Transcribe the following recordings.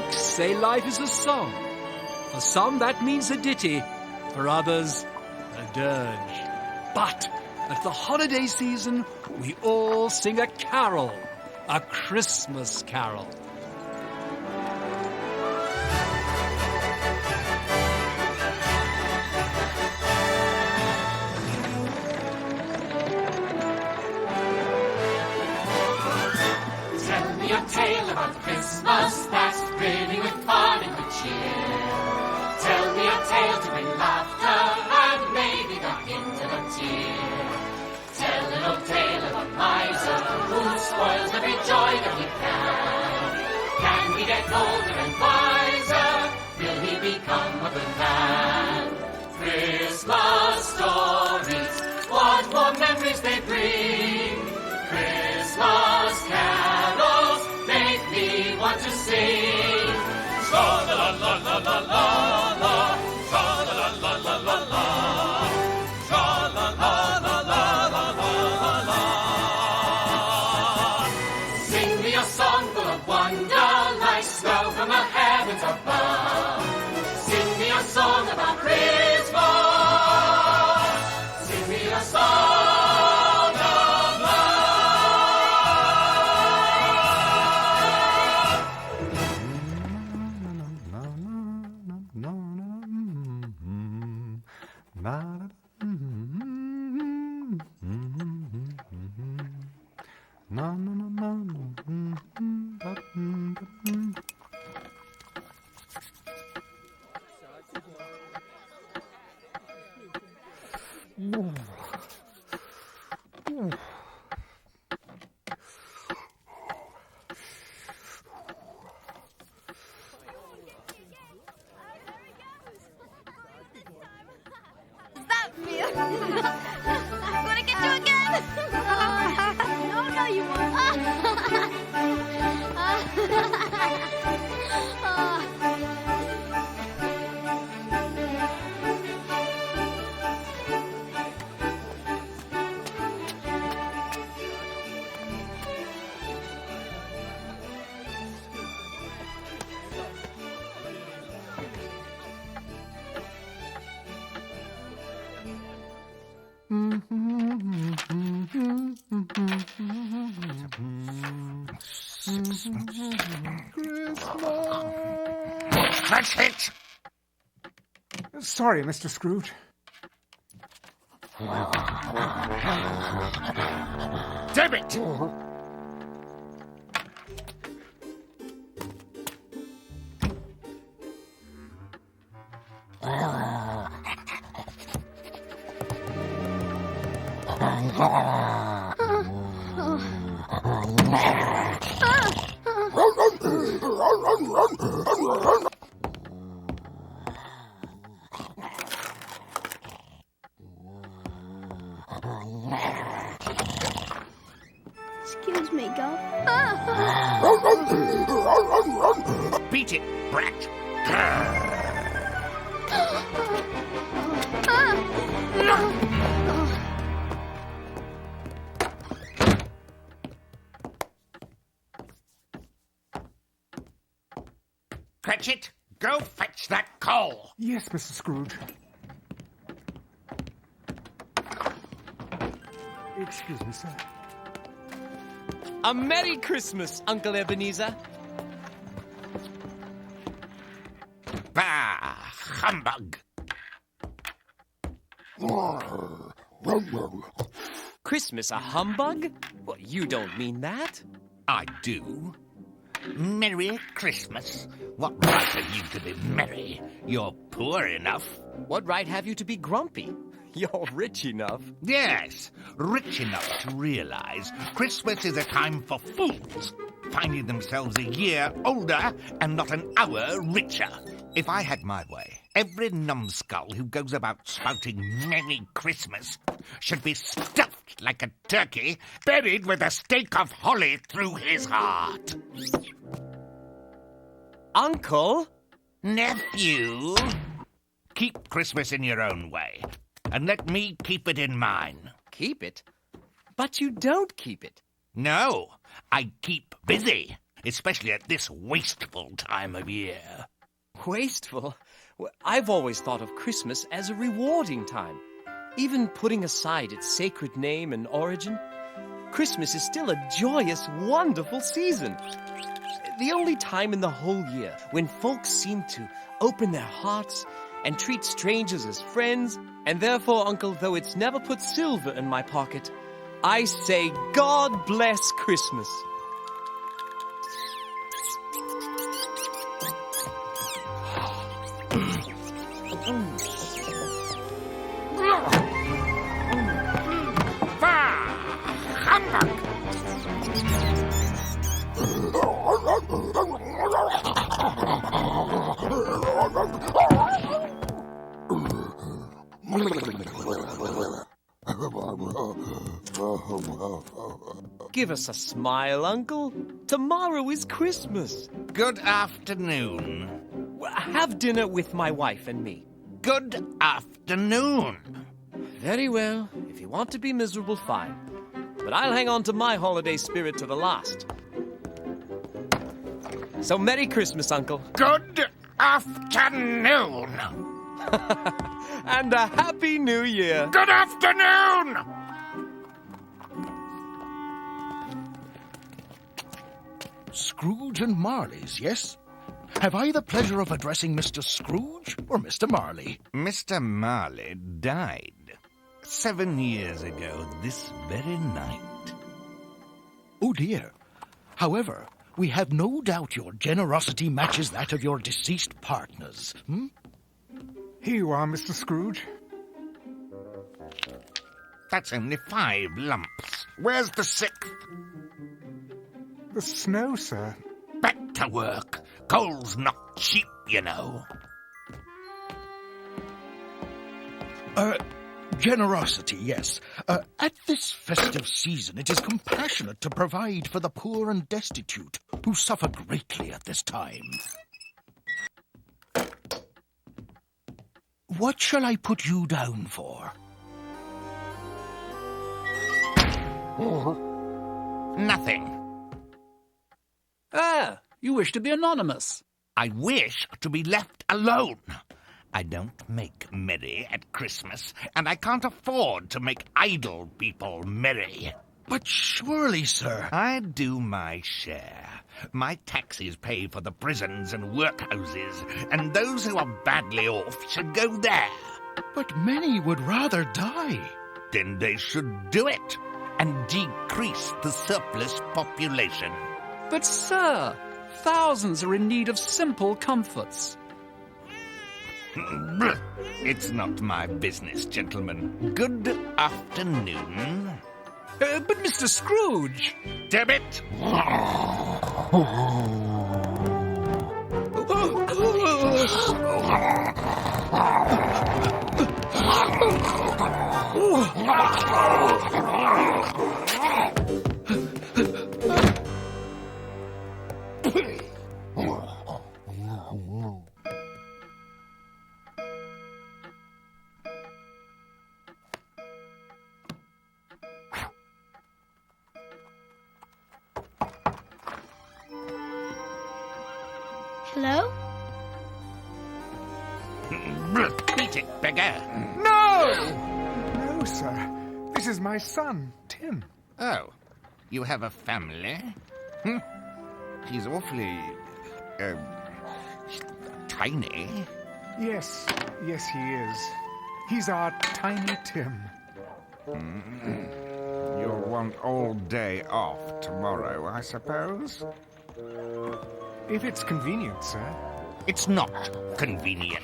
Critics say life is a song. For some, that means a ditty. For others, a dirge. But at the holiday season, we all sing a carol. A Christmas carol. Tell me a tale about Christmas that's brimming with fun and good cheer. Tell me a tale to bring laughter and maybe the hint of a tear. Tell an old tale of a miser who spoils every joy that he can. Can he get older and wiser? Will he become a good man? Christmas stories, what more memories they bring. Christmas carols make me want to sing. Sha-la-la-la-la-la-la, sha-la-la-la-la-la-la, sha-la-la-la-la-la-la-la. Sing me a song full of wonder, like snow from the heavens above. Sing me a song about Christmas. Sing me a song. I'm gonna get you again! No, you won't. That's it! Sorry, Mr. Scrooge. Damn it! Excuse me, Guff. Beat it, brat! Cratchit, go fetch that coal! Yes, Mr. Scrooge. Excuse me, sir. A Merry Christmas, Uncle Ebenezer. Bah, humbug! Christmas a humbug? Well, you don't mean that. I do. Merry Christmas. What right have you to be merry? You're poor enough. What right have you to be grumpy? You're rich enough. Yes, rich enough to realize Christmas is a time for fools, finding themselves a year older and not an hour richer. If I had my way, every numbskull who goes about spouting Merry Christmas should be stuffed like a turkey, buried with a stake of holly through his heart. Uncle? Nephew, keep Christmas in your own way, and let me keep it in mine. Keep it? But you don't keep it. No, I keep busy. especially at this wasteful time of year. Wasteful? Well, I've always thought of Christmas as a rewarding time. Even putting aside its sacred name and origin, Christmas is still a joyous, wonderful season. The only time in the whole year when folks seem to open their hearts and treat strangers as friends. And therefore, Uncle, though it's never put silver in my pocket, I say God bless Christmas. Give us a smile, Uncle. Tomorrow is Christmas. Good afternoon. Have dinner with my wife and me. Good afternoon. Very well. If you want to be miserable, fine. But I'll hang on to my holiday spirit to the last. So Merry Christmas, Uncle. Good afternoon. And a Happy New Year. Good afternoon. Scrooge and Marley's, yes? Have I the pleasure of addressing Mr. Scrooge or Mr. Marley? Mr. Marley died 7 years ago this very night. Oh, dear. However, we have no doubt your generosity matches that of your deceased partners. Here you are, Mr. Scrooge. That's only 5 lumps. Where's the 6th? The snow, sir. Back to work. Coal's not cheap, you know. Generosity, yes. At this festive season, it is compassionate to provide for the poor and destitute, who suffer greatly at this time. What shall I put you down for? Nothing. Ah, you wish to be anonymous. I wish to be left alone. I don't make merry at Christmas, and I can't afford to make idle people merry. But surely, sir... I do my share. My taxes pay for the prisons and workhouses, and those who are badly off should go there. But many would rather die. Then they should do it, and decrease the surplus population. But, sir, thousands are in need of simple comforts. It's not my business, gentlemen. Good afternoon. But, Mr. Scrooge... Damn it! Hello? Beat it, beggar. No, sir. This is my son, Tim. Oh, you have a family? He's awfully... tiny. Yes, he is. He's our tiny Tim. You'll want all day off tomorrow, I suppose? If it's convenient, sir. It's not convenient.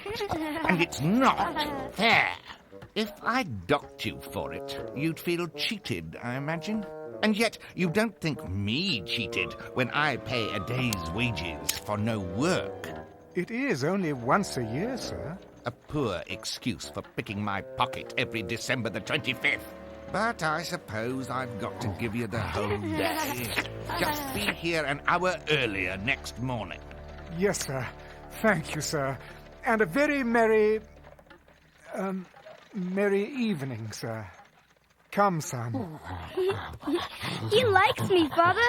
And it's not fair. If I docked you for it, you'd feel cheated, I imagine. And yet you don't think me cheated when I pay a day's wages for no work. It is only once a year, sir. A poor excuse for picking my pocket every December the 25th. But I suppose I've got to give you the whole day. Just be here an hour earlier next morning. Yes, sir. Thank you, sir. And a very merry evening, sir. Come, son. He likes me, Father.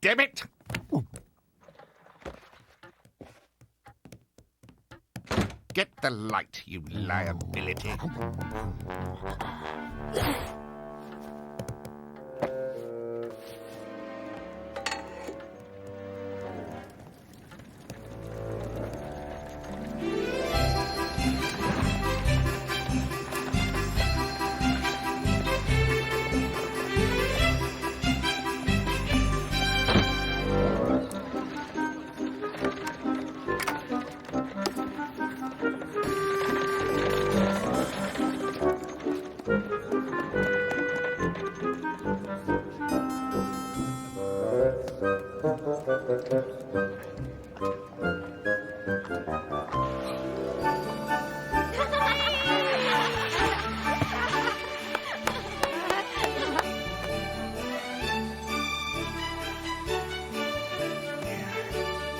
damn it! Get the light, you liability.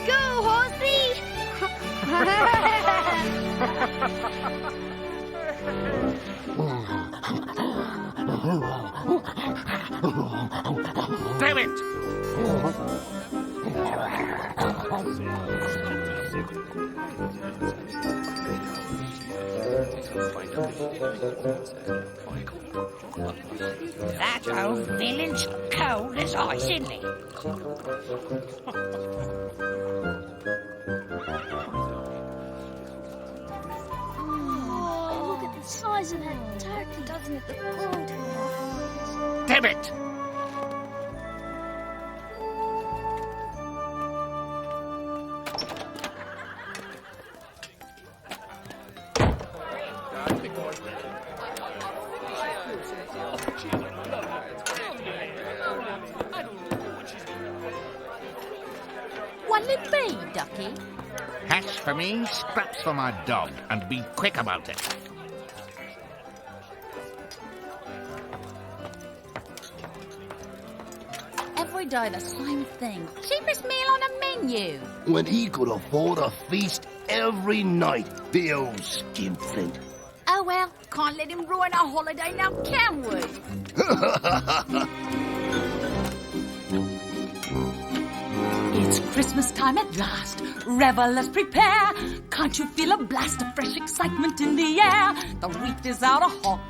Go, horsey! Damn it! That old villain's cold as ice, isn't he? Oh, look at the size of that turkey, doesn't it? The poor Damn it! What'll it be, Ducky? Hash for me, scraps for my dog, and be quick about it. Every day the same thing. Cheapest meal on a menu. When he could afford a feast every night, the old skinflint. Oh well, can't let him ruin our holiday now, can we? It's Christmas time at last. Revelers prepare. Can't you feel a blast of fresh excitement in the air? The wreath is out of hock.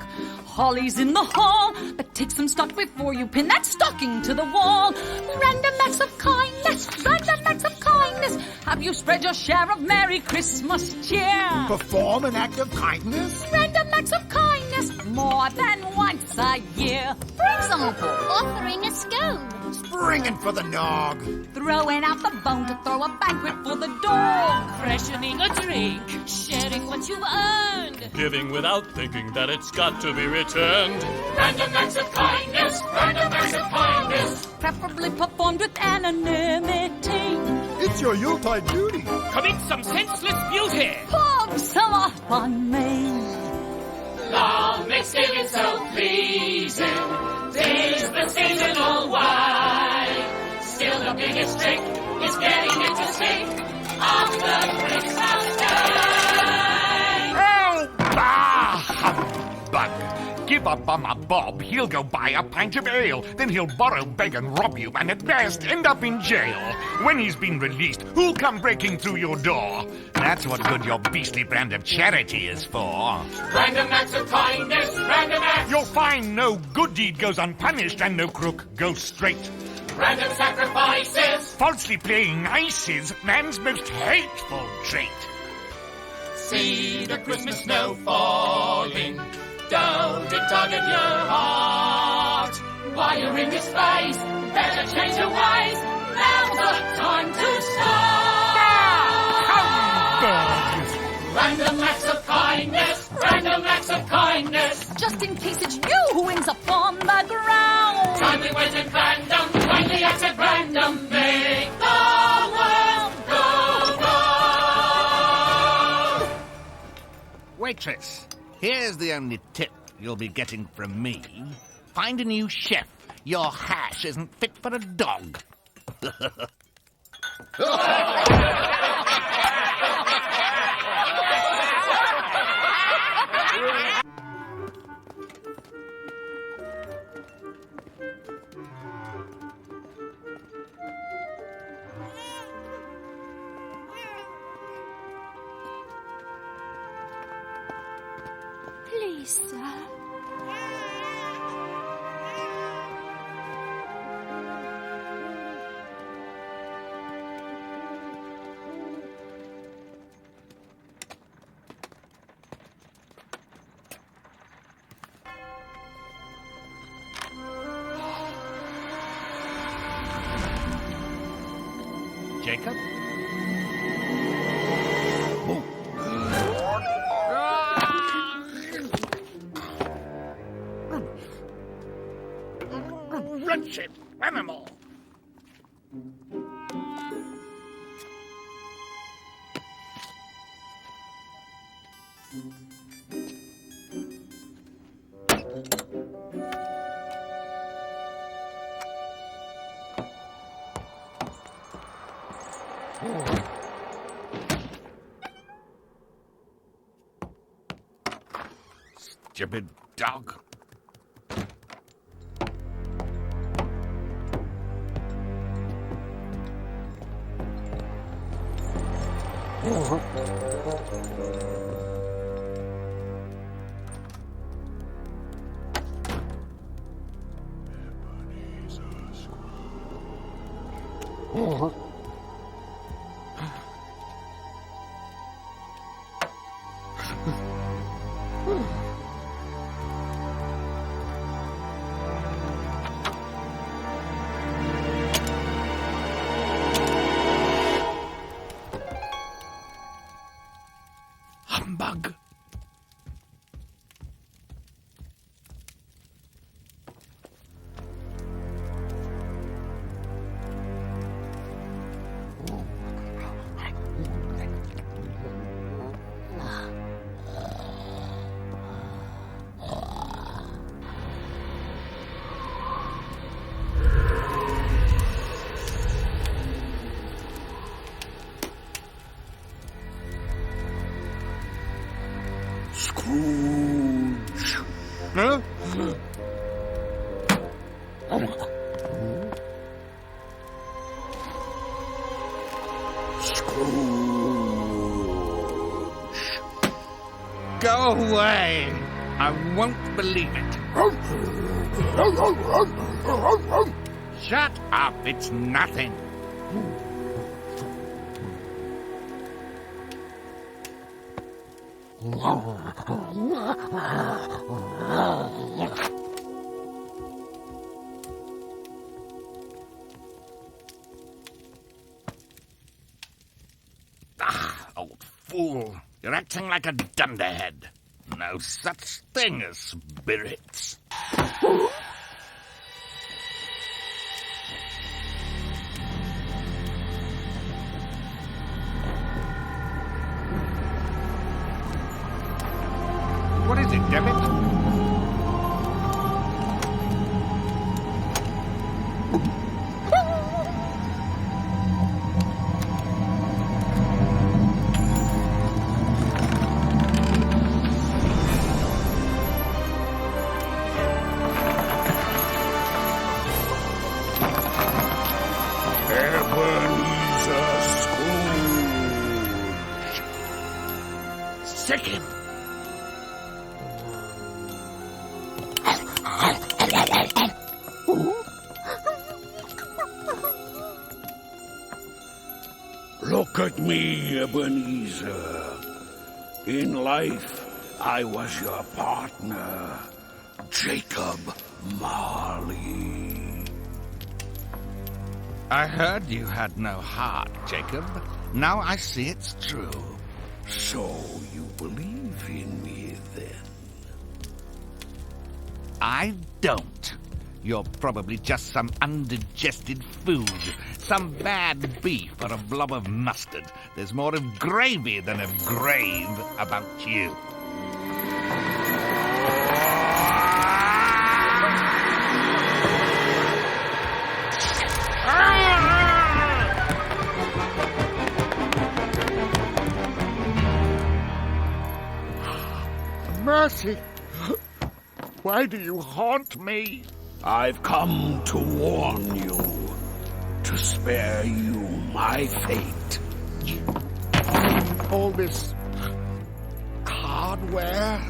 Holly's in the hall. But take some stock before you pin that stocking to the wall. Random acts of kindness. Random acts of kindness. Have you spread your share of Merry Christmas cheer? Perform an act of kindness? Random acts of kindness. More than once a year. For example, offering a scone. Springing for the nog. throwing out the bone to throw a banquet for the dog. Freshening a drink, sharing what you've earned. Giving without thinking that it's got to be returned. Random acts of kindness, random acts of kindness. Preferably performed with anonymity. It's your Yuletide duty. Commit some senseless beauty. Pour some off on me. Love makes giving so pleasing. 'Tis the seasonal wine. Still the biggest trick is getting it to stick on the Christmas day. Oh, bah, humbug! Give up on my Bob, he'll go buy a pint of ale. Then he'll borrow, beg and rob you, and at last end up in jail. When he's been released, who'll come breaking through your door? That's what good your beastly brand of charity is for. Random acts of kindness, random acts. You'll find no good deed goes unpunished and no crook goes straight. Random sacrifices. Falsely playing nice is man's most hateful trait. See the Christmas snow falling. Don't it tug at your heart? While you're in this phase, better change your ways. Now's the time to start. Random acts of kindness, random acts of kindness. Just in case it's you who ends up on the ground. Timely ways at random, kindly acts at random. Make the world go round. Waitress, here's the only tip you'll be getting from me. Find a new chef. Your hash isn't fit for a dog. Please, sir. Jacob? Wretched animal! Stupid dog. Humbug! Scrooge! Huh? Scrooge! Go away! I won't believe it. Shut up, it's nothing. Old fool, you're acting like a dunderhead. No such thing as spirits. What is it, Debbie? Ebenezer Scrooge! Sick him! Look at me, Ebenezer. In life, I was your partner, Jacob Marley. I heard you had no heart, Jacob. Now I see it's true. So you believe in me, then? I don't. You're probably just some undigested food, some bad beef or a blob of mustard. There's more of gravy than of grave about you. Mercy! Why do you haunt me? I've come to warn you, to spare you my fate. All this hardware,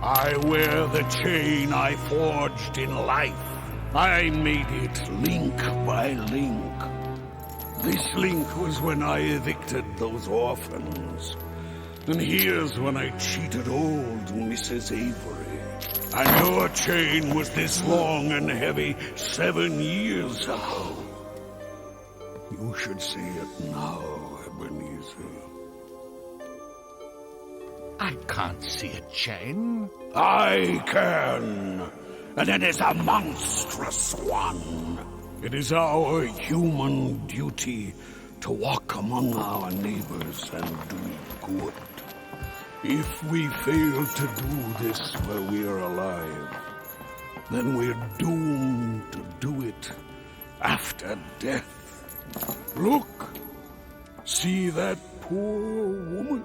I wear the chain I forged in life. I made it link by link. This link was when I evicted those orphans. And here's when I cheated old Mrs. Avery. And your chain was this long and heavy 7 years ago. You should see it now, Ebenezer. I can't see a chain. I can. And it is a monstrous one. It is our human duty to walk among our neighbors and do good. If we fail to do this while we are alive, then we're doomed to do it after death. Look! See that poor woman?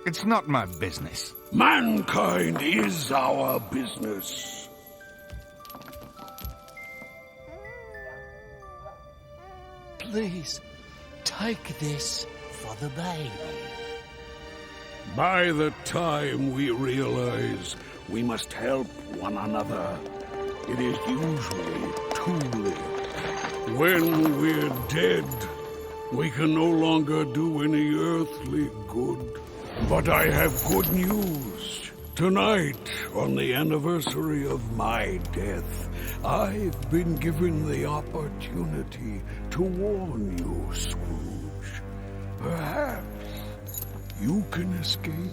It's not my business. Mankind is our business. Please, take this for the baby. By the time we realize we must help one another, it is usually too late. When we're dead, we can no longer do any earthly good. But I have good news. Tonight, on the anniversary of my death, I've been given the opportunity to warn you, Scrooge. Perhaps you can escape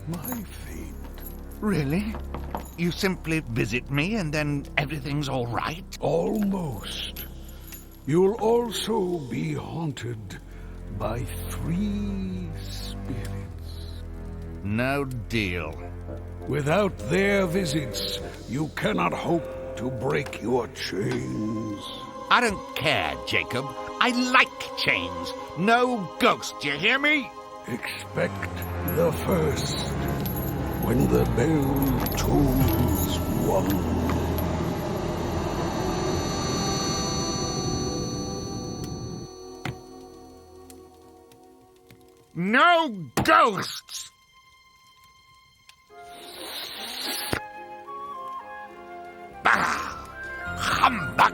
my fate. Really? You simply visit me and then everything's all right? Almost. You'll also be haunted by 3 spirits. No deal. Without their visits, you cannot hope to break your chains. I don't care, Jacob. I like chains. No ghosts, you hear me? Expect the first, when the bell tolls 1. No ghosts! Bah! Humbug!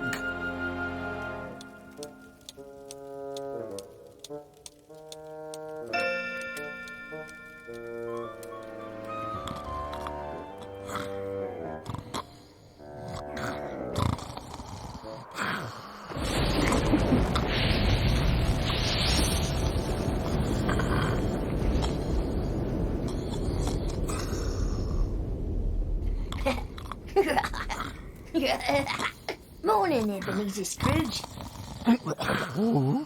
Morning, Ebenezer Scrooge. Boo!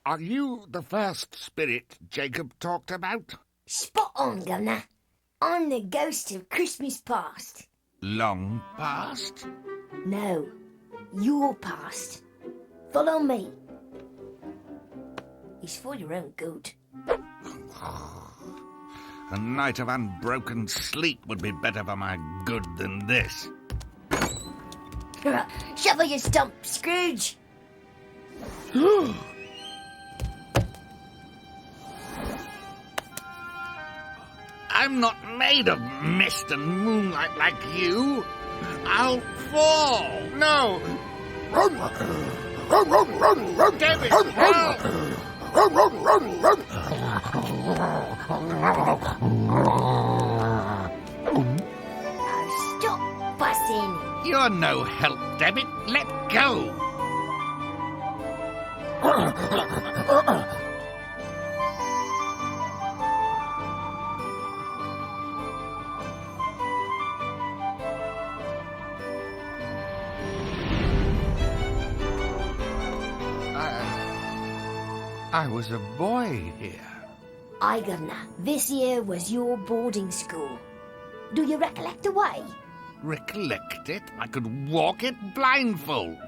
Are you the first spirit Jacob talked about? Spot on, Governor. I'm the ghost of Christmas past. Long past? No, your past. Follow me. It's for your own good. A night of unbroken sleep would be better for my good than this. Shovel your stump, Scrooge. I'm not made of mist and moonlight like you. I'll fall. No. David, help! Now stop fussing. You're no help, David. Let go. I was a boy here. Aye, Governor. This here was your boarding school. Do you recollect the way? Recollect it? I could walk it blindfold.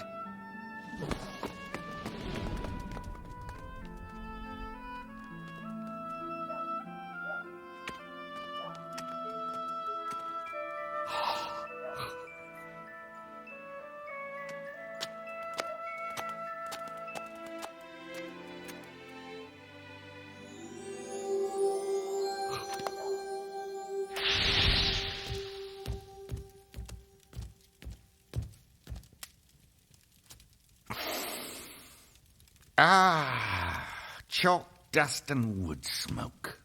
chalk dust and wood smoke.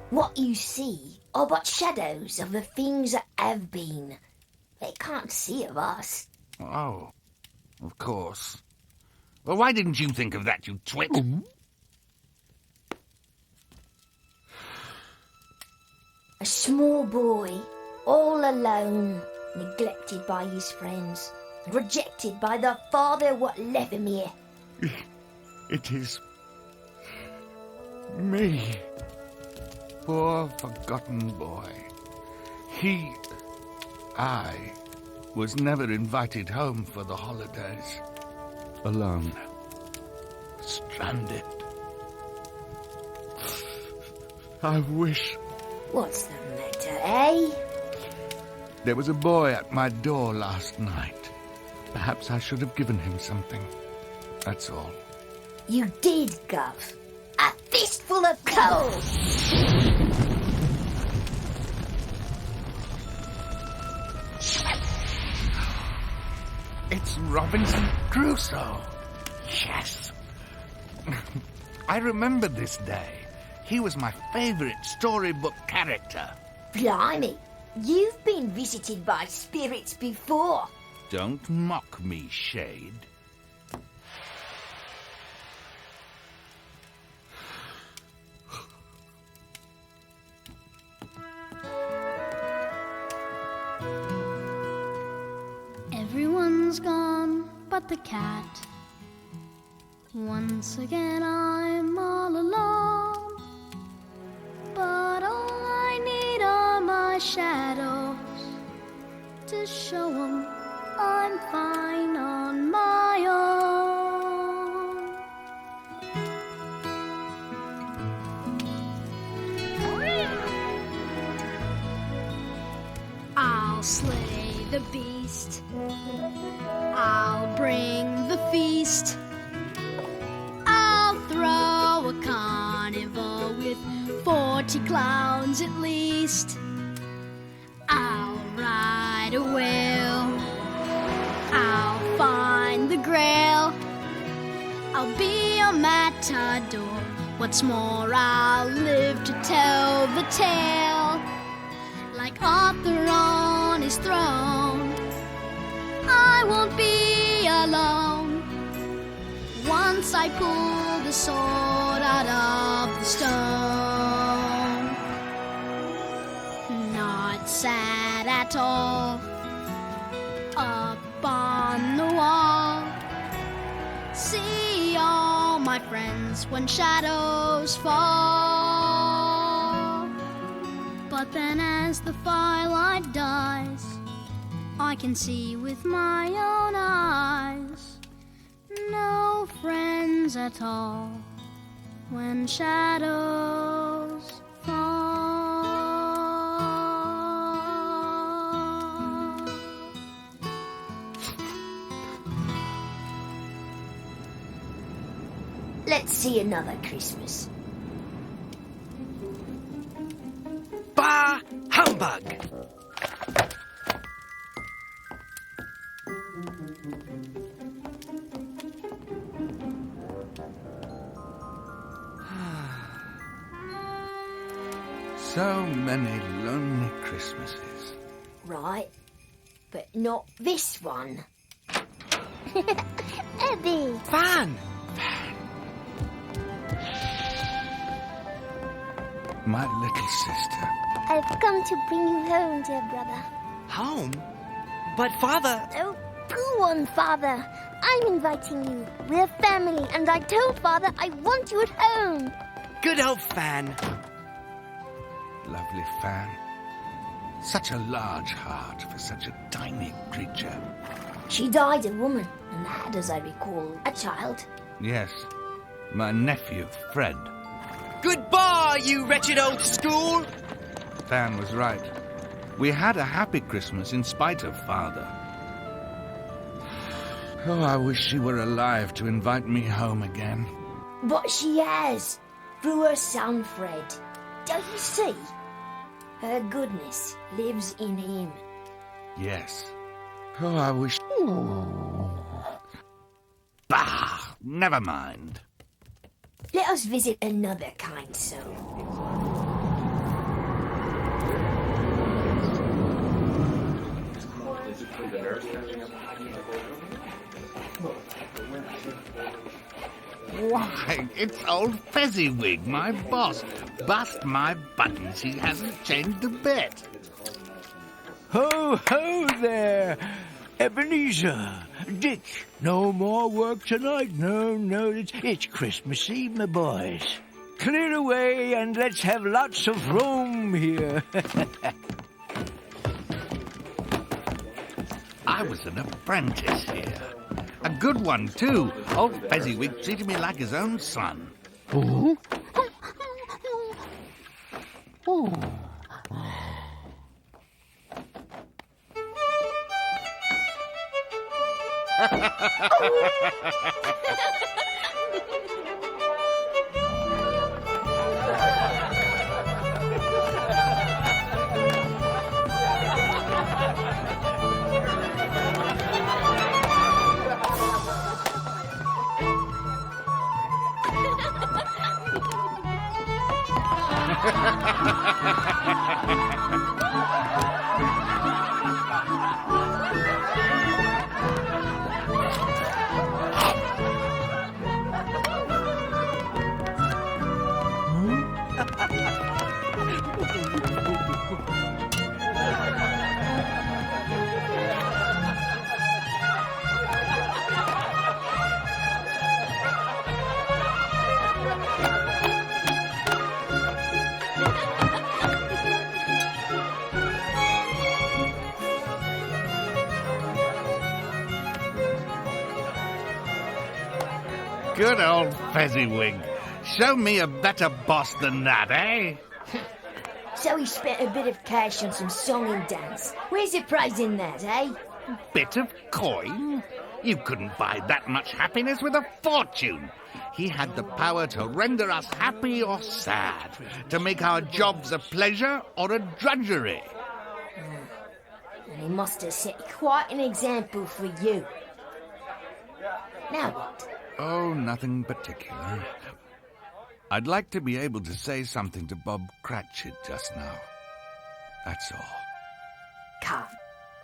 What you see are but shadows of the things that have been. They can't see of us. Oh, of course. Well, why didn't you think of that, you twit? A small boy, all alone, neglected by his friends, rejected by the father what left him here. It is me. Poor forgotten boy. I was never invited home for the holidays. Alone. Stranded. I wish... What's the matter, eh? There was a boy at my door last night. Perhaps I should have given him something. That's all. You did, Gov. A fistful of coal! It's Robinson Crusoe. Yes. I remember this day. He was my favourite storybook character. Blimey, you've been visited by spirits before. Don't mock me, Shade. Everyone's gone but the cat. Once again I'm all alone. But all I need are my shadows to show 'em I'm fine on my own. I'll slay the beast. I'll bring the feast. I'll throw a carnival with 40 clowns at least. I'll ride a whale. I'll find the grail. I'll be a matador. What's more, I'll live to tell the tale. Like Arthur on his throne, I won't be alone. Once I pull the sword out of the stone. Not sad at all. Up on the wall, see all my friends when shadows fall. But then as the firelight dies, I can see with my own eyes. No friends at all when shadows fall. Let's see another Christmas. Bah! Humbug! So many lonely Christmases. Right, but not this one. Eddie! Fan! My little sister. I've come to bring you home, dear brother. Home? But Father... Oh, go on, Father. I'm inviting you. We're family, and I told Father I want you at home. Good old Fan. Lovely Fan. Such a large heart for such a tiny creature. She died a woman and had, as I recall, a child. Yes, my nephew, Fred. Goodbye, you wretched old school! Fan was right. We had a happy Christmas in spite of Father. Oh, I wish she were alive to invite me home again. But she has, through her son Fred. Don't you see? Her goodness lives in him. Yes. Oh, I wish... Bah! Never mind. Let us visit another kind soul. Why, it's old Fezziwig, my boss. Bust my buttons, he hasn't changed a bit. Ho, ho there, Ebenezer. Dick, no more work tonight. No, it's Christmas Eve, my boys. Clear away and let's have lots of room here. I was an apprentice here. A good one, too. Old Fezziwig treated me like his own son. Oh? Oh. Good old Fezziwig. Show me a better boss than that, eh? So he spent a bit of cash on some song and dance. Where's the prize in that, eh? Bit of coin? You couldn't buy that much happiness with a fortune. He had the power to render us happy or sad, to make our jobs a pleasure or a drudgery. And he must have set quite an example for you. Now what? Oh, nothing particular. I'd like to be able to say something to Bob Cratchit just now. That's all. Come,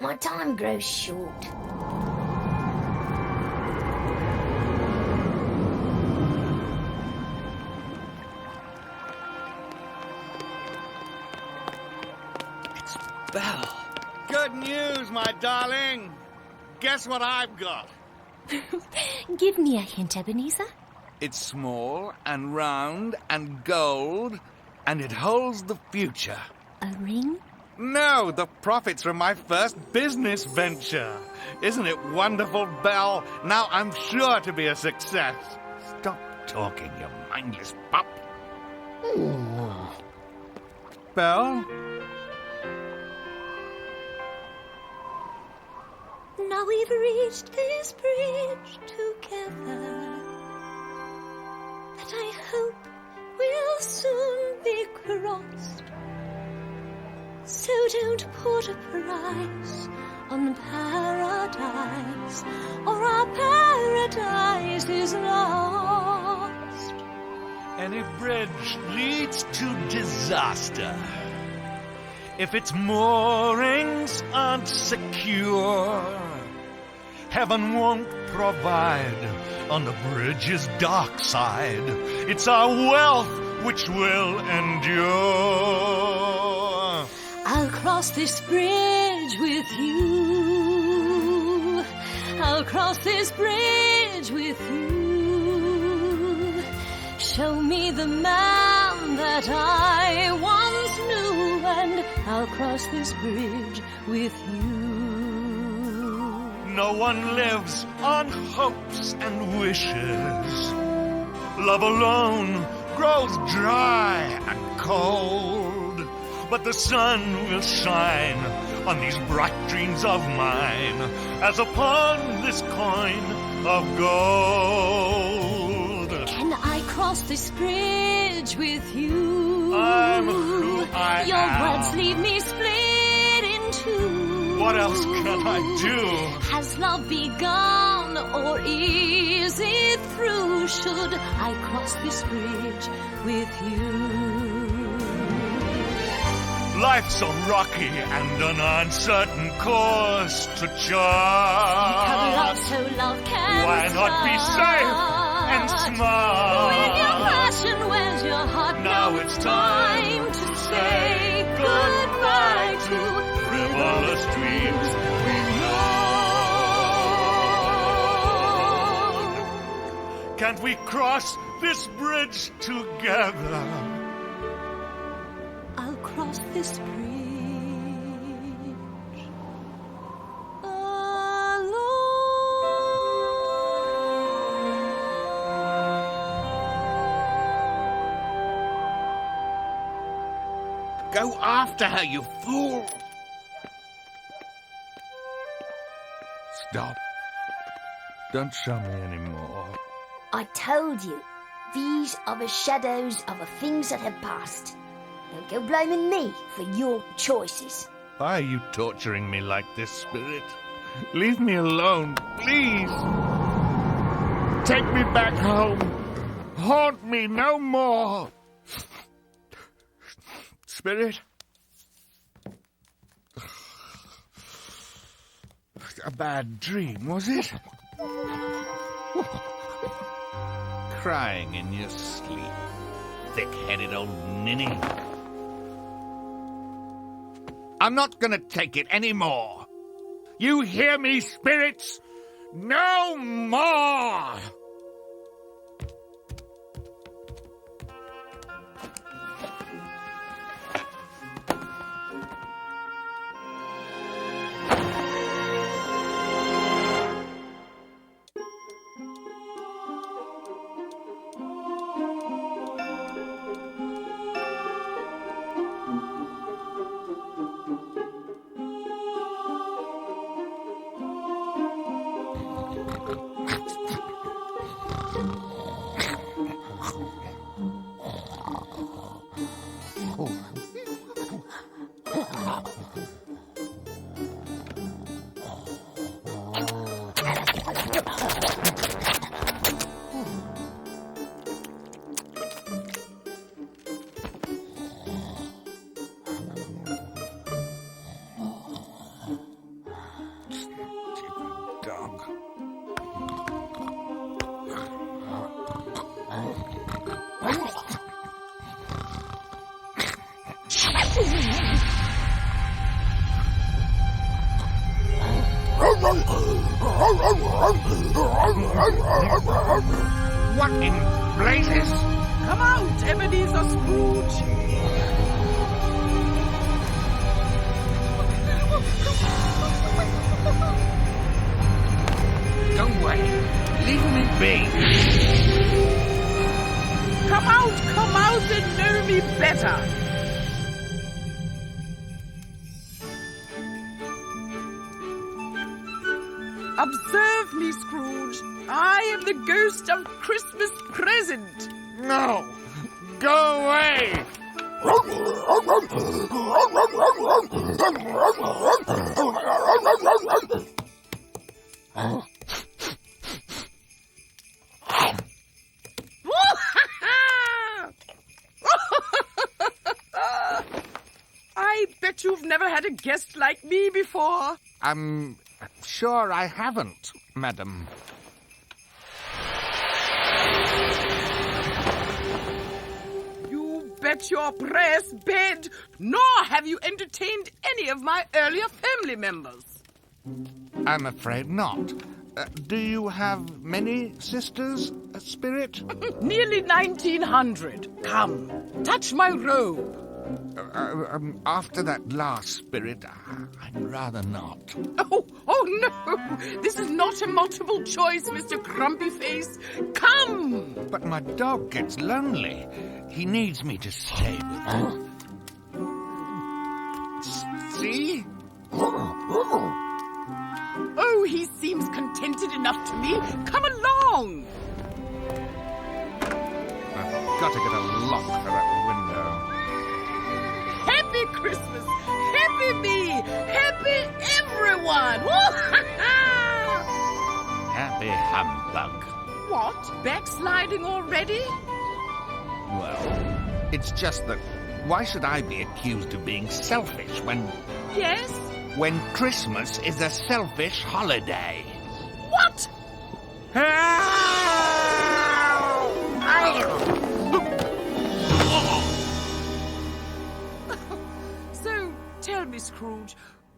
my time grows short. It's Belle. Good news, my darling. Guess what I've got? Give me a hint, Ebenezer. It's small and round and gold, and it holds the future. A ring? No, the profits from my first business venture. Isn't it wonderful, Belle? Now I'm sure to be a success. Stop talking, you mindless pup. Belle? Now we've reached this bridge together that I hope will soon be crossed. So don't put a price on paradise, or our paradise is lost. Any bridge leads to disaster if its moorings aren't secure. Heaven won't provide on the bridge's dark side. It's our wealth which will endure. I'll cross this bridge with you. I'll cross this bridge with you. Show me the man that I once knew, and I'll cross this bridge with you. No one lives on hopes and wishes. Love alone grows dry and cold. But the sun will shine on these bright dreams of mine as upon this coin of gold. Can I cross this bridge with you? I'm who I Your am. words leave me split in two. What else can I do? Has love begun or is it through? Should I cross this bridge with you? Life's a rocky and an uncertain course to chart. Speak of love so love can Why not be safe and smart? With your passion, where's your heart? Now it's time to say goodbye to frivolous dreams we know. Can't we cross this bridge together? I'll cross this bridge Go after her, you fool! Stop. Don't show me anymore. I told you, these are the shadows of the things that have passed. Don't go blaming me for your choices. Why are you torturing me like this, Spirit? Leave me alone, please! Take me back home! Haunt me no more! Spirit? A bad dream, was it? Crying in your sleep, thick-headed old ninny. I'm not gonna take it anymore. You hear me, spirits? No more! What in blazes? Come out, Ebenezer Scrooge! Go away. Leave me be. Come out and know me better! Observe me, Scrooge. I am the ghost of Christmas present. No! Go away! I bet you've never had a guest like me before. I'm sure I haven't, madam. You bet your brass bed, nor have you entertained any of my earlier family members. I'm afraid not. Do you have many sisters, Spirit? Nearly 1900. Come, touch my robe. After that last, Spirit, I'd rather not. Oh no! This is not a multiple choice, Mr. Grumpy Face. Come! But my dog gets lonely. He needs me to stay with him. See? Oh, he seems contented enough to me. Come along. I've got to get a lock for that window. Happy Christmas. Happy me. Happy everyone. Happy humbug. What? Backsliding already? Well, it's just that why should I be accused of being selfish when Yes? when Christmas is a selfish holiday? What? So, tell me, Scrooge,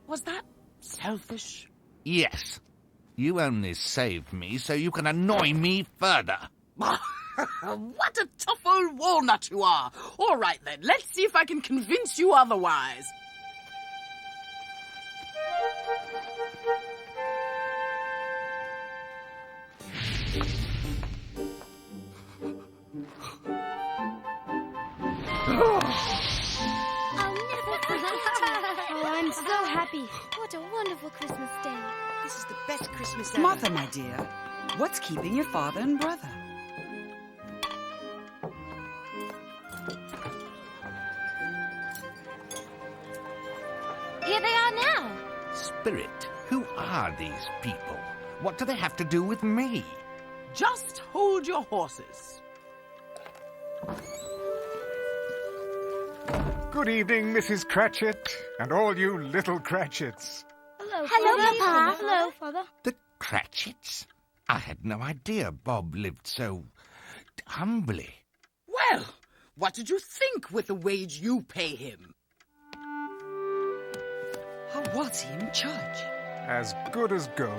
was that selfish? Yes. You only saved me so you can annoy me further. What a tough old walnut you are. All right, then. Let's see if I can convince you otherwise. Oh, I'm so happy. What a wonderful Christmas day. This is the best Christmas ever. Martha, my dear, what's keeping your father and brother? Here they are now. Spirit, who are these people? What do they have to do with me? Just hold your horses. Good evening, Mrs. Cratchit, and all you little Cratchits. Hello, Papa. Hello, Father. The Cratchits? I had no idea Bob lived so humbly. Well, what did you think with the wage you pay him? How was he in church? As good as gold.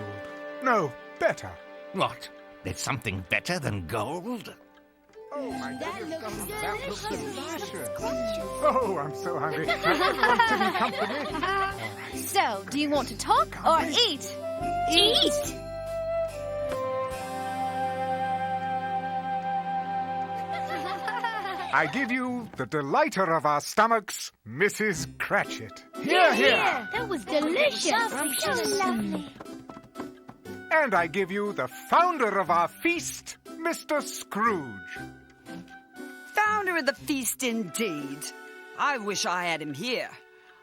No, better. What? There's something better than gold? Oh, my goodness. That looks delicious. Oh, I'm so hungry. Everyone sitting company. So, do you want to talk or eat? Eat! I give you the delighter of our stomachs, Mrs. Cratchit. Here, here. That was delicious. So lovely. And I give you the founder of our feast, Mr. Scrooge. Founder of the feast, indeed. I wish I had him here.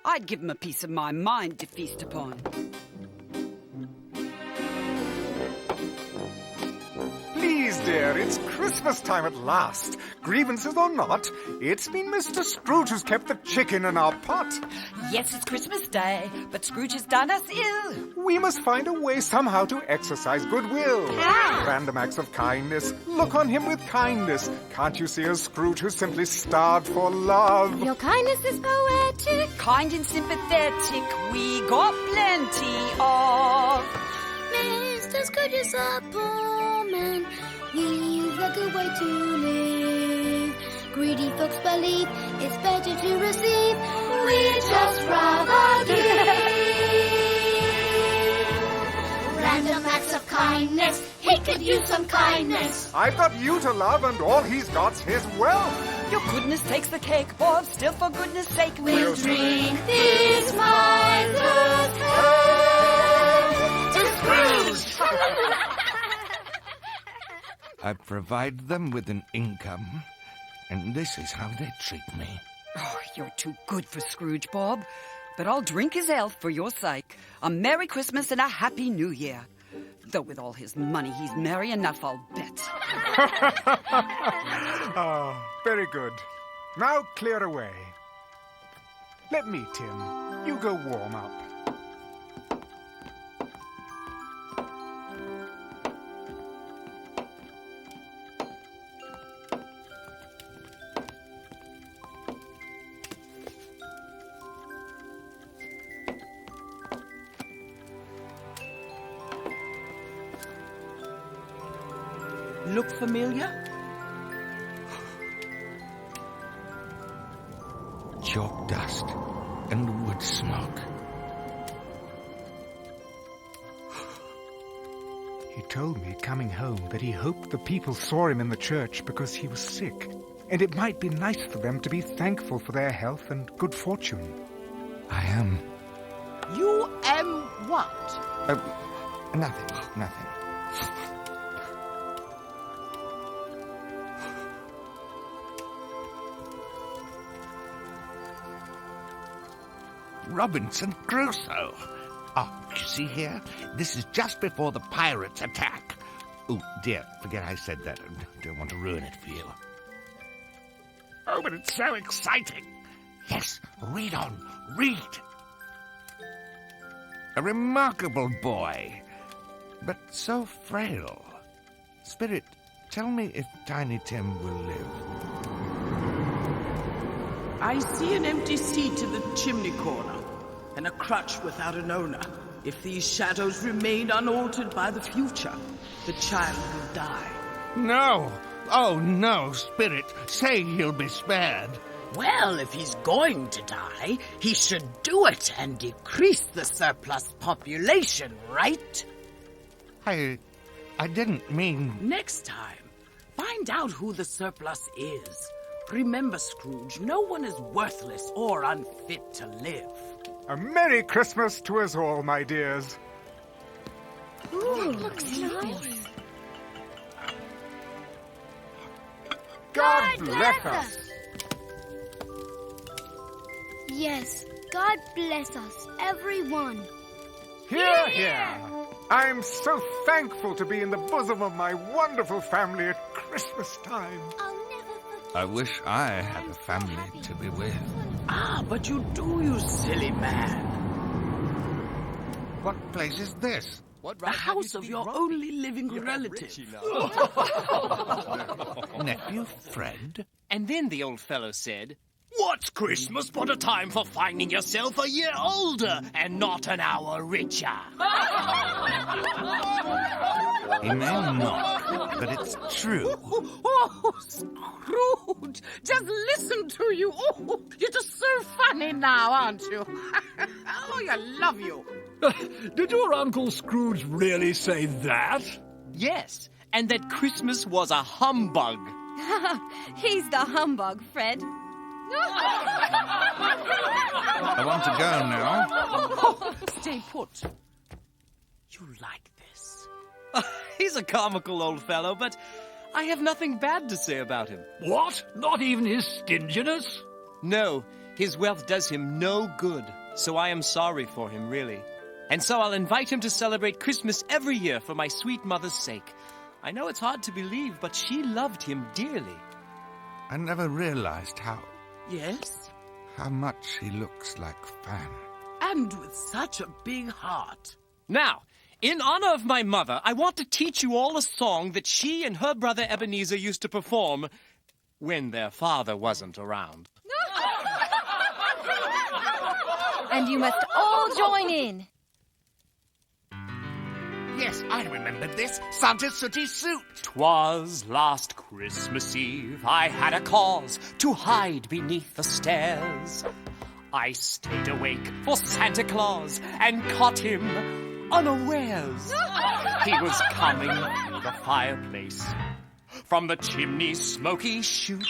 I'd give him a piece of my mind to feast upon. Please, dear, it's Christmas time at last. Grievances or not, it's been Mr. Scrooge who's kept the chicken in our pot. Yes, it's Christmas Day, but Scrooge has done us ill. We must find a way somehow to exercise goodwill. Random acts of kindness. Look on him with kindness. Can't you see a Scrooge who's simply starved for love? Your kindness is poetic. Kind and sympathetic, we got plenty of. Mr. Scrooge is a poor man with a good way to live. Greedy folks believe it's better to receive. We just rather give. Random acts of kindness. He could use some kindness. I've got you to love, and all he's got's his wealth. Your goodness takes the cake, Bob. Still, for goodness sake, We'll drink this miser's health to Scrooge. I provide them with an income, and this is how they treat me. Oh, you're too good for Scrooge, Bob. But I'll drink his health for your sake. A Merry Christmas and a Happy New Year. Though with all his money, he's merry enough, I'll bet. Oh, very good. Now clear away. Let me, Tim. You go warm up. Look familiar? Chalk dust and wood smoke. He told me coming home that he hoped the people saw him in the church because he was sick, and it might be nice for them to be thankful for their health and good fortune. I am. You am what? Nothing. Robinson Crusoe. Oh, you see here? This is just before the pirates attack. Oh, dear, forget I said that. I don't want to ruin it for you. Oh, but it's so exciting. Yes, read on, read. A remarkable boy, but so frail. Spirit, tell me if Tiny Tim will live. I see an empty seat in the chimney corner, and a crutch without an owner. If these shadows remain unaltered by the future, the child will die. No! Oh, no, Spirit, say he'll be spared. Well, if he's going to die, he should do it and decrease the surplus population, right? I didn't mean... Next time, find out who the surplus is. Remember, Scrooge, no one is worthless or unfit to live. A Merry Christmas to us all, my dears. Ooh, looks nice. God bless us. Yes, God bless us, everyone. Hear, hear. I'm so thankful to be in the bosom of my wonderful family at Christmas time. I wish I had a family to be with. Ah, but you do, you silly man. What place is this? The house of your only living relative. Nephew Fred? And then the old fellow said, What's Christmas but a time for finding yourself a year older and not an hour richer? He may not, but it's true. Oh, Scrooge, just listen to you. Oh, you're just so funny now, aren't you? Oh, I love you. Did your Uncle Scrooge really say that? Yes, and that Christmas was a humbug. He's the humbug, Fred. I want to go now. Oh, stay put. You like this? He's a comical old fellow, but I have nothing bad to say about him. What? Not even his stinginess? No, his wealth does him no good, so I am sorry for him, really. And so I'll invite him to celebrate Christmas every year for my sweet mother's sake. I know it's hard to believe, but she loved him dearly. I never realized how Yes? much he looks like Fan. And with such a big heart. Now, in honor of my mother, I want to teach you all a song that she and her brother Ebenezer used to perform when their father wasn't around. And you must all join in. Yes, I remember this. Santa's sooty suit. 'Twas last Christmas Eve, I had a cause to hide beneath the stairs. I stayed awake for Santa Claus and caught him unawares. He was coming through the fireplace from the chimney's smoky chute,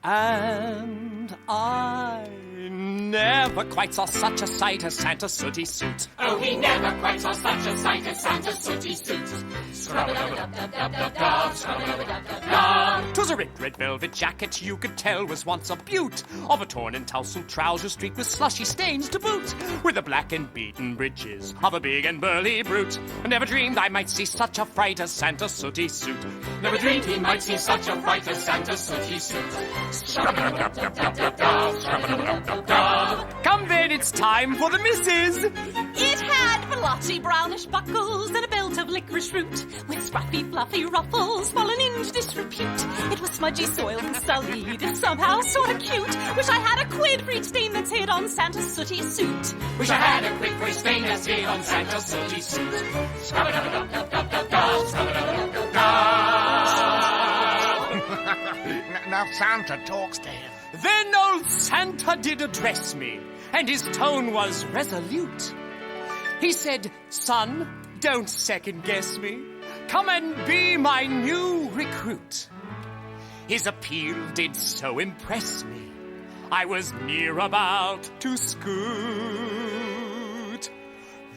and I never quite saw such a sight as Santa's sooty suit. Oh, he never quite saw such a sight as Santa's sooty suit. Scrub-a-dub-dub-dub-dub-dub, scrub-a-dub-dub-dub-dub. 'Twas a ripped red velvet jacket you could tell was once a beaut, of a torn and tousled trouser streaked with slushy stains to boot, with the black and beaten breeches of a big and burly brute. I never dreamed I might see such a fright as Santa's sooty suit. Never dreamed he might see such a fright as Santa's sooty suit. Scrub-a-dub-dub-dub-dub, scrub-a-dub-dub-dub. Come then, it's time for the missus. It had blotchy brownish buckles and a belt of licorice root, with scruffy fluffy ruffles fallen into disrepute. It was smudgy, soiled and sullied, and somehow sort of cute. Wish I had a quid for each stain that's hid on Santa's sooty suit. Wish I had a quick for each stain that's hid on Santa's sooty suit. Scrub-a-dub-dub-dub-dub-dub, scrub-a-dub-dub-dub. Now Santa talks to him. Then old Santa did address me, and his tone was resolute. He said, "Son, don't second-guess me. Come and be my new recruit." His appeal did so impress me. I was near about to scoot.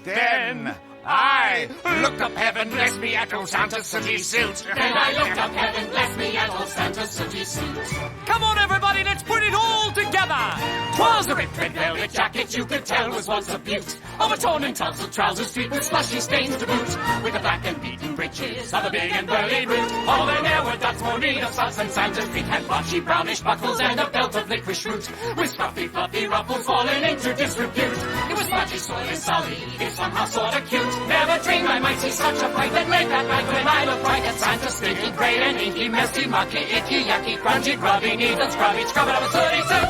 Then I looked up heaven, bless me at old Santa's sooty suit. Then I looked up heaven, bless me at old Santa's sooty suit. Come on, everybody, let's put it all together. 'Twas a ripped red velvet jacket you could tell was once a beaut, of a torn and tousled trousers streaked with slushy stains to boot, with the black and beaten breeches of a big and burly root. All in there were dots more need of socks than Santa's feet had blotchy brownish buckles and a belt of licorice root, with scruffy fluffy ruffles falling into disrepute. It was smudgy, soily, sully, it somehow sorta cute. Never dreamed I might see such a fright that late that night when I looked right at Santa, stinky, grey and inky, messy, mucky, icky, yucky, grungy, grubby, neat and scrubby, scrubbing up a sooty suit.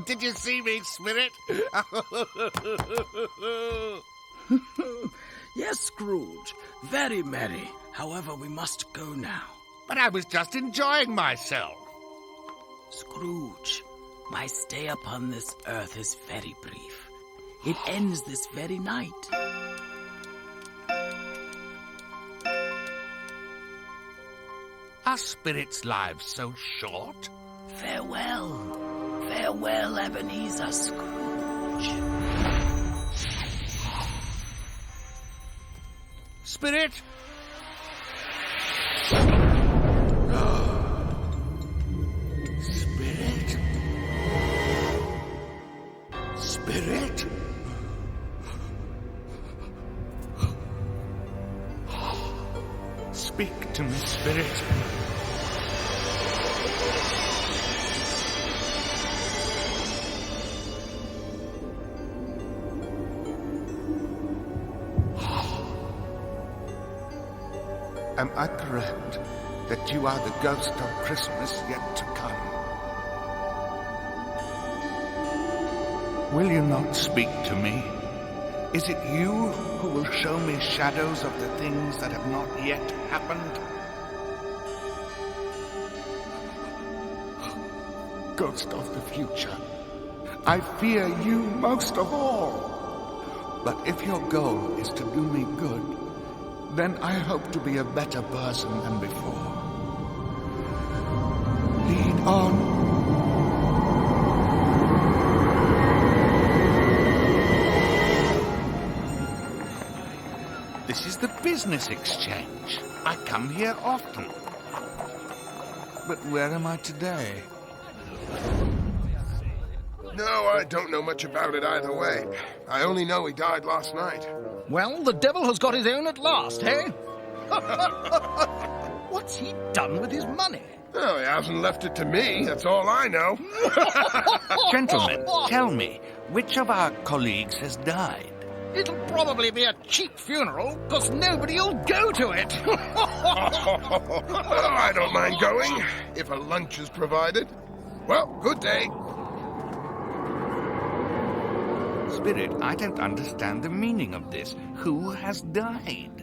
Did you see me, Spirit? Yes, Scrooge. Very merry. However, we must go now. But I was just enjoying myself. Scrooge, my stay upon this earth is very brief. It ends this very night. Are spirits' lives so short? Farewell. Farewell, Ebenezer Scrooge. Spirit? Spirit? Spirit? Speak to me, Spirit. Am I correct that you are the ghost of Christmas yet to come? Will you not speak to me? Is it you who will show me shadows of the things that have not yet happened? Ghost of the future, I fear you most of all. But if your goal is to do me good, then I hope to be a better person than before. Lead on. This is the business exchange. I come here often. But where am I today? No, I don't know much about it either way. I only know he died last night. Well, the devil has got his own at last, eh? What's he done with his money? Oh, he hasn't left it to me, that's all I know. Gentlemen, tell me, which of our colleagues has died? It'll probably be a cheap funeral, because nobody'll go to it. Oh, I don't mind going, if a lunch is provided. Well, good day. Spirit, I don't understand the meaning of this. Who has died?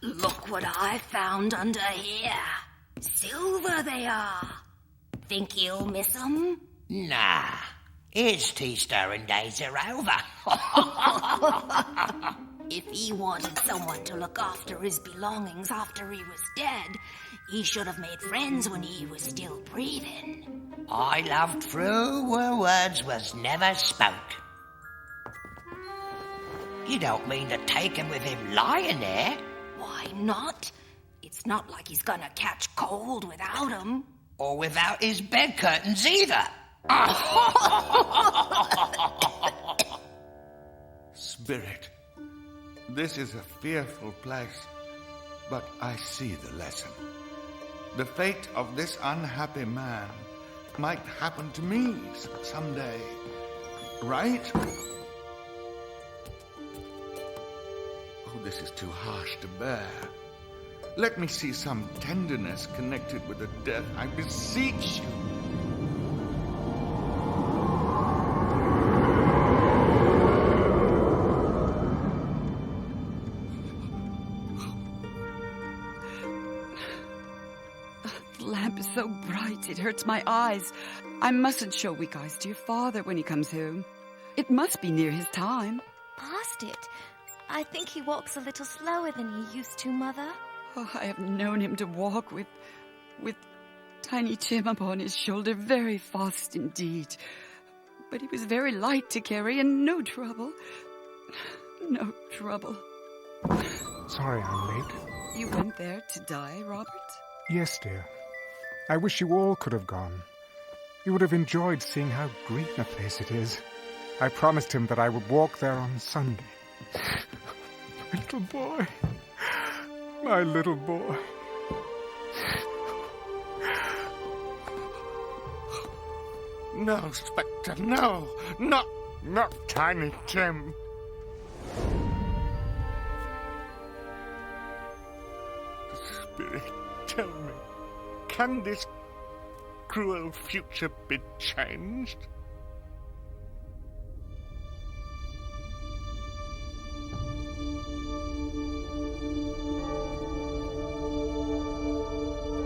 Look what I found under here. Silver they are. Think you'll miss 'em? Nah, his tea-stirring days are over. If he wanted someone to look after his belongings after he was dead, he should have made friends when he was still breathing. I loved through where words was never spoke. You don't mean to take him with him lying there? Why not? It's not like he's gonna catch cold without 'em. Or without his bed curtains either. Spirit, this is a fearful place, but I see the lesson. The fate of this unhappy man might happen to me someday, right? this is too harsh to bear. Let me see some tenderness connected with the death, I beseech you. The lamp is so bright, it hurts my eyes. I mustn't show weak eyes to your father when he comes home. It must be near his time. Past it. I think he walks a little slower than he used to, Mother. Oh, I have known him to walk with Tiny Tim upon his shoulder very fast indeed. But he was very light to carry and no trouble. No trouble. Sorry I'm late. You went there to die, Robert? Yes, dear. I wish you all could have gone. You would have enjoyed seeing how green a place it is. I promised him that I would walk there on Sunday. My little boy. My little boy. No, Spectre, no! Not Tiny Tim. Spirit, tell me, can this cruel future be changed?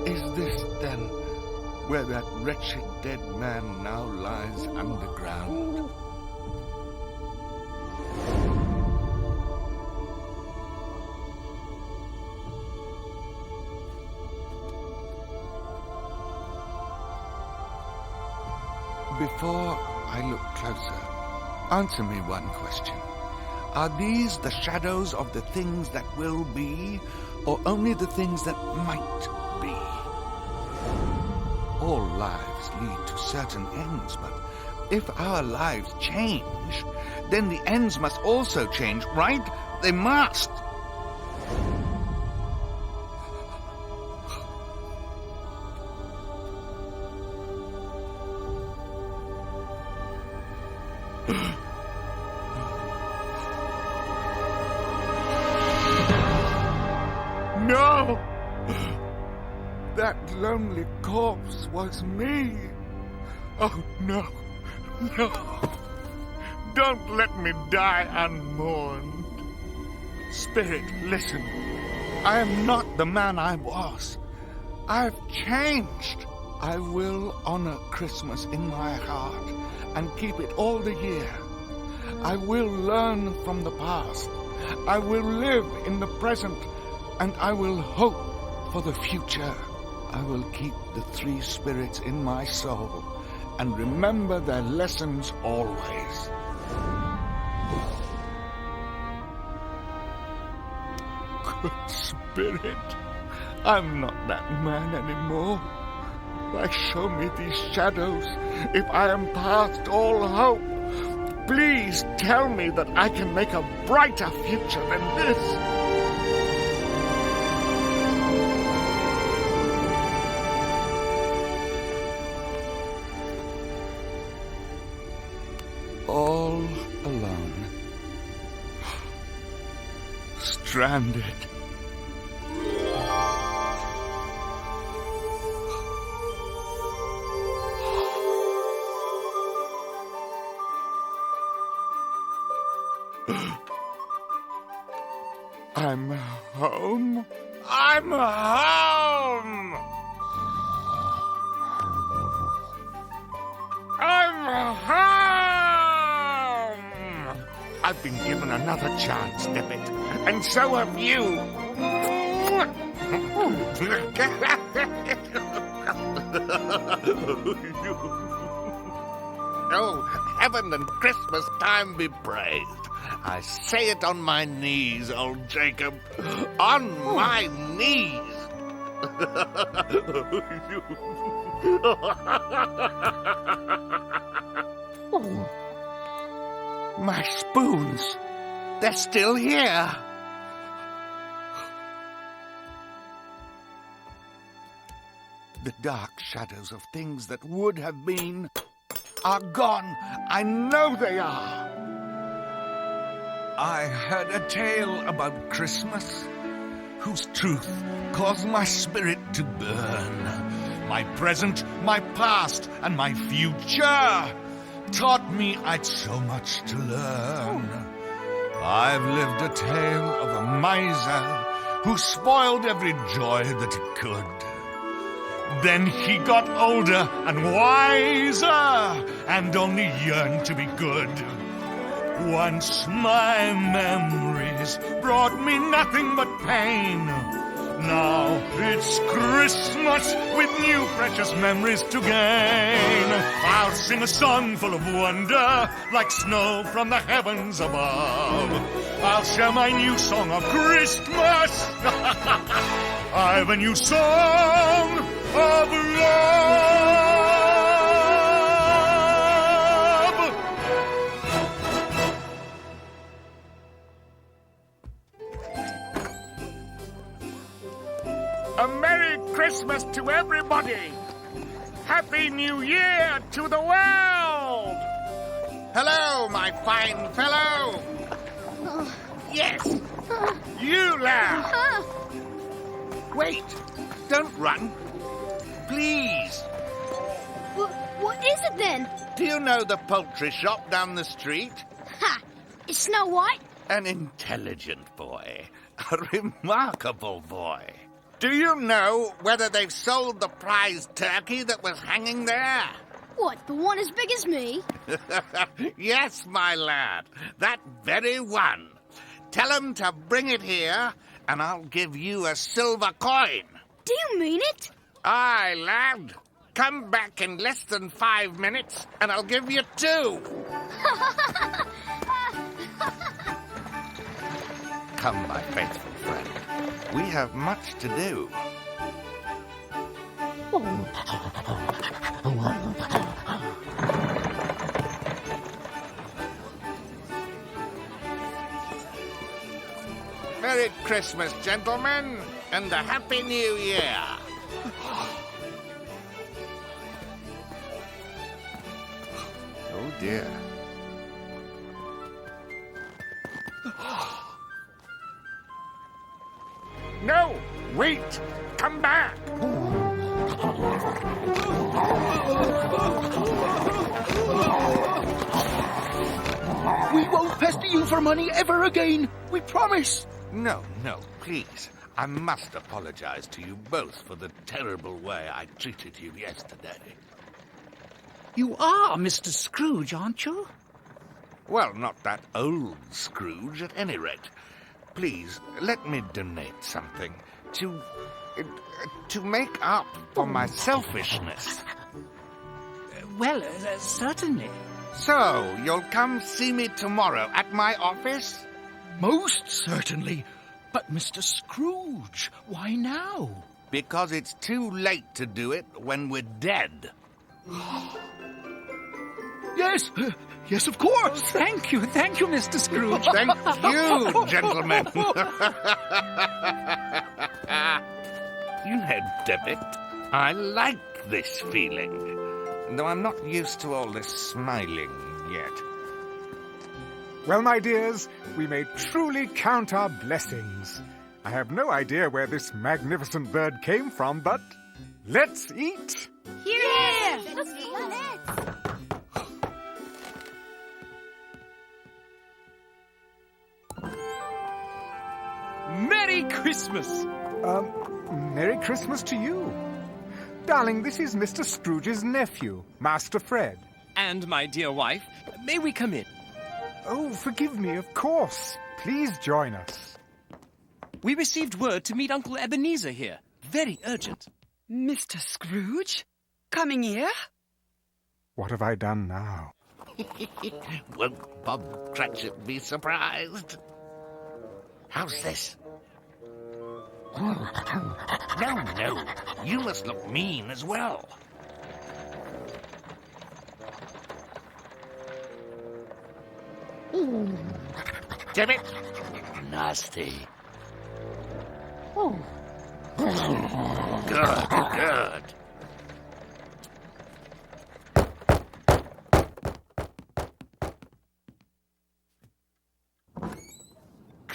Is this, then, where that wretched dead man now lies underground? Before I look closer, answer me one question. Are these the shadows of the things that will be, or only the things that might be? All lives lead to certain ends, but if our lives change, then the ends must also change, right? They must. No! That lonely corpse was me. Oh, no. No. Don't let me die unmourned. Spirit, listen. I am not the man I was. I've changed. I will honor Christmas in my heart and keep it all the year. I will learn from the past. I will live in the present, and I will hope for the future. I will keep the three spirits in my soul and remember their lessons always. Good Spirit, I'm not that man anymore. Why show me these shadows if I am past all hope? Please tell me that I can make a brighter future than this. All alone. Stranded. I'm home. I'm home. I'm home. I've been given another chance, Debbit, and so have you. Oh, heaven and Christmas time be praised. I say it on my knees, old Jacob. On my knees. My spoons. They're still here. The dark shadows of things that would have been are gone. I know they are. I heard a tale about Christmas, whose truth caused my spirit to burn. My present, my past, and my future taught me I'd so much to learn. I've lived a tale of a miser who spoiled every joy that he could. Then he got older and wiser and only yearned to be good. Once my memories brought me nothing but pain. Now it's Christmas with new precious memories to gain. I'll sing a song full of wonder like snow from the heavens above. I'll share my new song of Christmas. I've a new song of love. A Merry Christmas to everybody! Happy New Year to the world! Hello, my fine fellow! Yes, you lad! Wait, don't run. Please. What is it then? Do you know the poultry shop down the street? Ha! It's Snow White? An intelligent boy. A remarkable boy. Do you know whether they've sold the prize turkey that was hanging there? What, the one as big as me? Yes, my lad. That very one. Tell 'em to bring it here, and I'll give you a silver coin. Do you mean it? Aye, lad. Come back in less than 5 minutes, and I'll give you 2. Come, my faithful friend. We have much to do. Merry Christmas, gentlemen, and a Happy New Year. Oh, dear. No, wait! Come back! We won't pester you for money ever again. We promise. No, please. I must apologize to you both for the terrible way I treated you yesterday. You are Mr. Scrooge, aren't you? Well, not that old Scrooge, at any rate. Please, let me donate something to make up for my selfishness. Well, certainly. So, you'll come see me tomorrow at my office? Most certainly. But Mr. Scrooge, why now? Because it's too late to do it when we're dead. Yes, of course. Thank you, Mr. Scrooge. Thank you, gentlemen. You know, Debbit, I like this feeling, though I'm not used to all this smiling yet. Well, my dears, we may truly count our blessings. I have no idea where this magnificent bird came from, but let's eat. Yes! Let's eat. Merry Christmas! Merry Christmas to you. Darling, this is Mr. Scrooge's nephew, Master Fred. And my dear wife, may we come in? Oh, forgive me, of course. Please join us. We received word to meet Uncle Ebenezer here. Very urgent. Mr. Scrooge? Coming here? What have I done now? Won't Bob Cratchit be surprised? How's this? No, you must look mean as well. Damn it! Nasty. Good.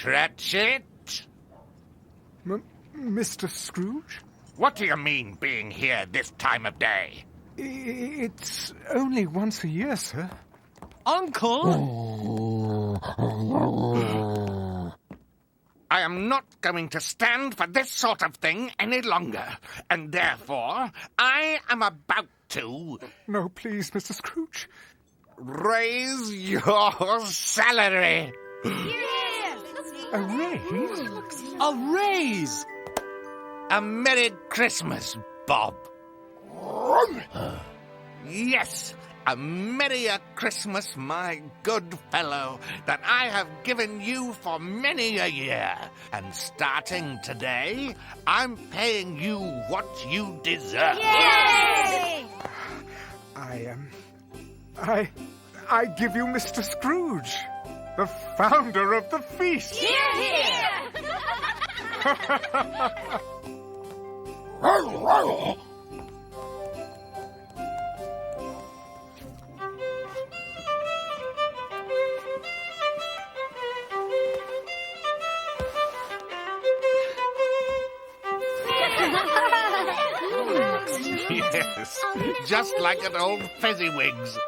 Cratchit? Mr. Scrooge? What do you mean, being here this time of day? It's only once a year, sir. Uncle? I am not going to stand for this sort of thing any longer, and therefore I am about to... No, please, Mr. Scrooge. Raise your salary. A raise? A raise! A Merry Christmas, Bob. Yes, a merrier Christmas, my good fellow, that I have given you for many a year. And starting today, I'm paying you what you deserve. Yay! I give you Mr. Scrooge, the founder of the feast. Yes, just like at old Fezziwig's.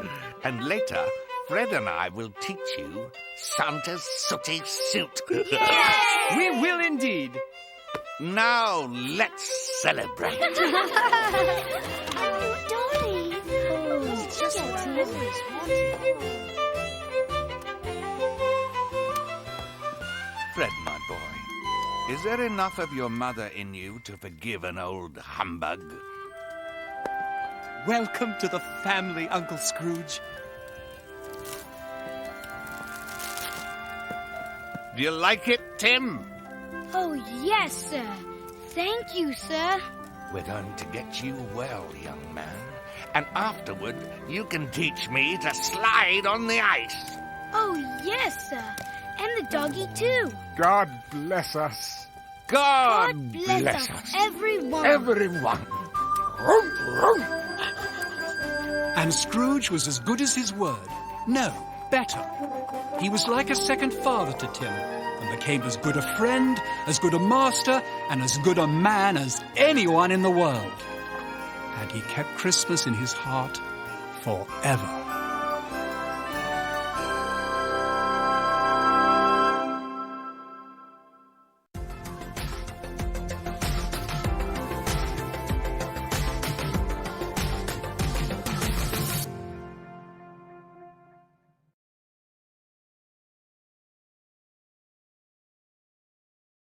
And later, Fred and I will teach you Santa's sooty suit. We will indeed. Now let's celebrate. Dolly. It's just what I always wanted. Fred, my boy, is there enough of your mother in you to forgive an old humbug? Welcome to the family, Uncle Scrooge. Do you like it, Tim? Oh, yes, sir. Thank you, sir. We're going to get you well, young man. And afterward, you can teach me to slide on the ice. Oh, yes, sir. And the doggy, too. God bless us. God bless us, everyone. Everyone. And Scrooge was as good as his word. No, better. He was like a second father to Tim, and became as good a friend, as good a master, and as good a man as anyone in the world. And he kept Christmas in his heart forever.